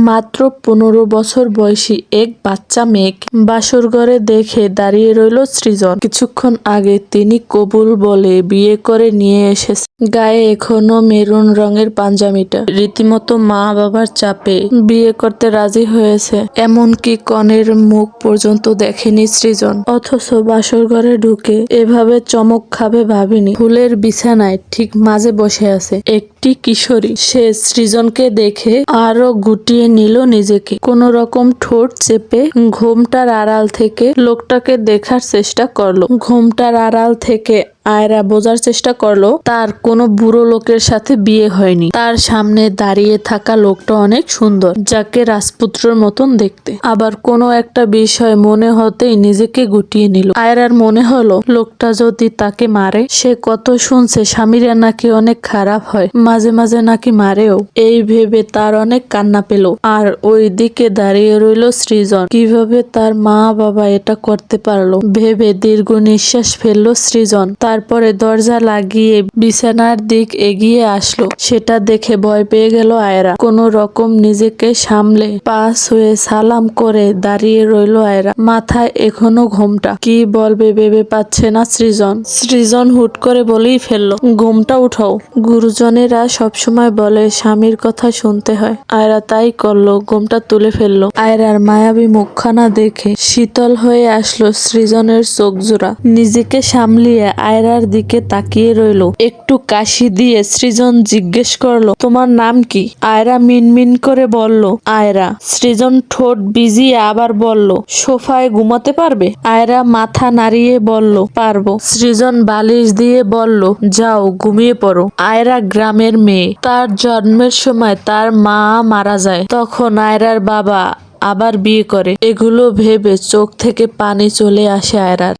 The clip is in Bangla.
মাত্র 15 বছর বয়সী এক বাচ্চা মেয়েকে বাসর ঘরে দেখে দাঁড়িয়ে রইল সৃজন। কিছুক্ষণ আগে তিনি কবুল বলে বিয়ে করে নিয়ে এসেছে। গায়ে এখনো মেরুন রঙের পাঞ্জাবিটা। রীতিমতো মা বাবার চাপে বিয়ে করতে রাজি হয়েছে। এমনকি কনের মুখ পর্যন্ত দেখেনি সৃজন। অথচ বাসর ঘরে ঢুকে এভাবে চমক খাবে ভাবেনি। ফুলের বিছানায় ঠিক মাঝে বসে আছে একটি কিশোরী। সে সৃজনকে দেখে আরো গুটিয়ে নিল নিজেকে। কোন রকম ঠোঁট চেপে ঘোমটার আড়াল থেকে লোকটাকে দেখার চেষ্টা করলো। ঘোমটার আড়াল থেকে আয়রা বোঝার চেষ্টা করলো তার কোনো বুড়ো লোকের সাথে বিয়ে হয়নি। তার সামনে দাঁড়িয়ে থাকা লোকটা অনেক সুন্দর, যাকে রাজপুত্রের মতন দেখতে। আবার কোনো একটা বিষয় মনে হতেই নিজেকে গুটিয়ে নিল। আয়রার মনে হলো লোকটা যদি তাকে মারে। সে কত শুনছে স্বামীরা নাকি অনেক খারাপ হয়, মাঝে মাঝে নাকি মারেও। এই ভেবে তার অনেক কান্না পেল। আর ওই দিকে দাঁড়িয়ে রইল সৃজন। কিভাবে তার মা বাবা এটা করতে পারলো ভেবে দীর্ঘ নিঃশ্বাস ফেললো সৃজন। তারপরে দরজা লাগিয়ে বিছানার দিক এগিয়ে আসলো। সেটা দেখে ভয় পেয়ে গেল আয়রা। কোনো রকম নিজেকে সামলে পাস হয়ে সালাম করে দাঁড়িয়ে রইল আয়রা। মাথায় এখনো ঘোমটা। কি বলবে ভেবে পাচ্ছে না সৃজন। সৃজন হুট করে বলেই ফেললো, ঘোমটা উঠাও। গুরুজনেরা সবসময় বলে স্বামীর কথা শুনতে হয়। আয়রা তাই করলো, ঘোমটা তুলে ফেললো। আয়রার মায়াবী মুখখানা দেখে শীতল হয়ে আসলো সৃজনের চোখ জোড়া। নিজেকে সামলিয়ে আয়রার দিকে তাকিয়ে রইল। একটু কাশি দিয়ে সৃজন জিজ্ঞেস করলো, তোমার নাম কি? আয়রা মিনমিন করে বলল, আয়রা। সৃজন ঠোঁট ভিজিয়ে আবার বলল, সোফায় ঘুমাতে পারবে? আয়রা মাথা নাড়িয়ে বলল, পারবো। সৃজন বালিশ দিয়ে বলল, যাও ঘুমিয়ে পড়ো। আয়রা গ্রামের মেয়ে। তার জন্মের সময় তার মা মারা যায়। তখন আয়রার বাবা আবার বিয়ে করে। এগুলো ভেবে চোখ থেকে পানি চলে আসে আয়রার।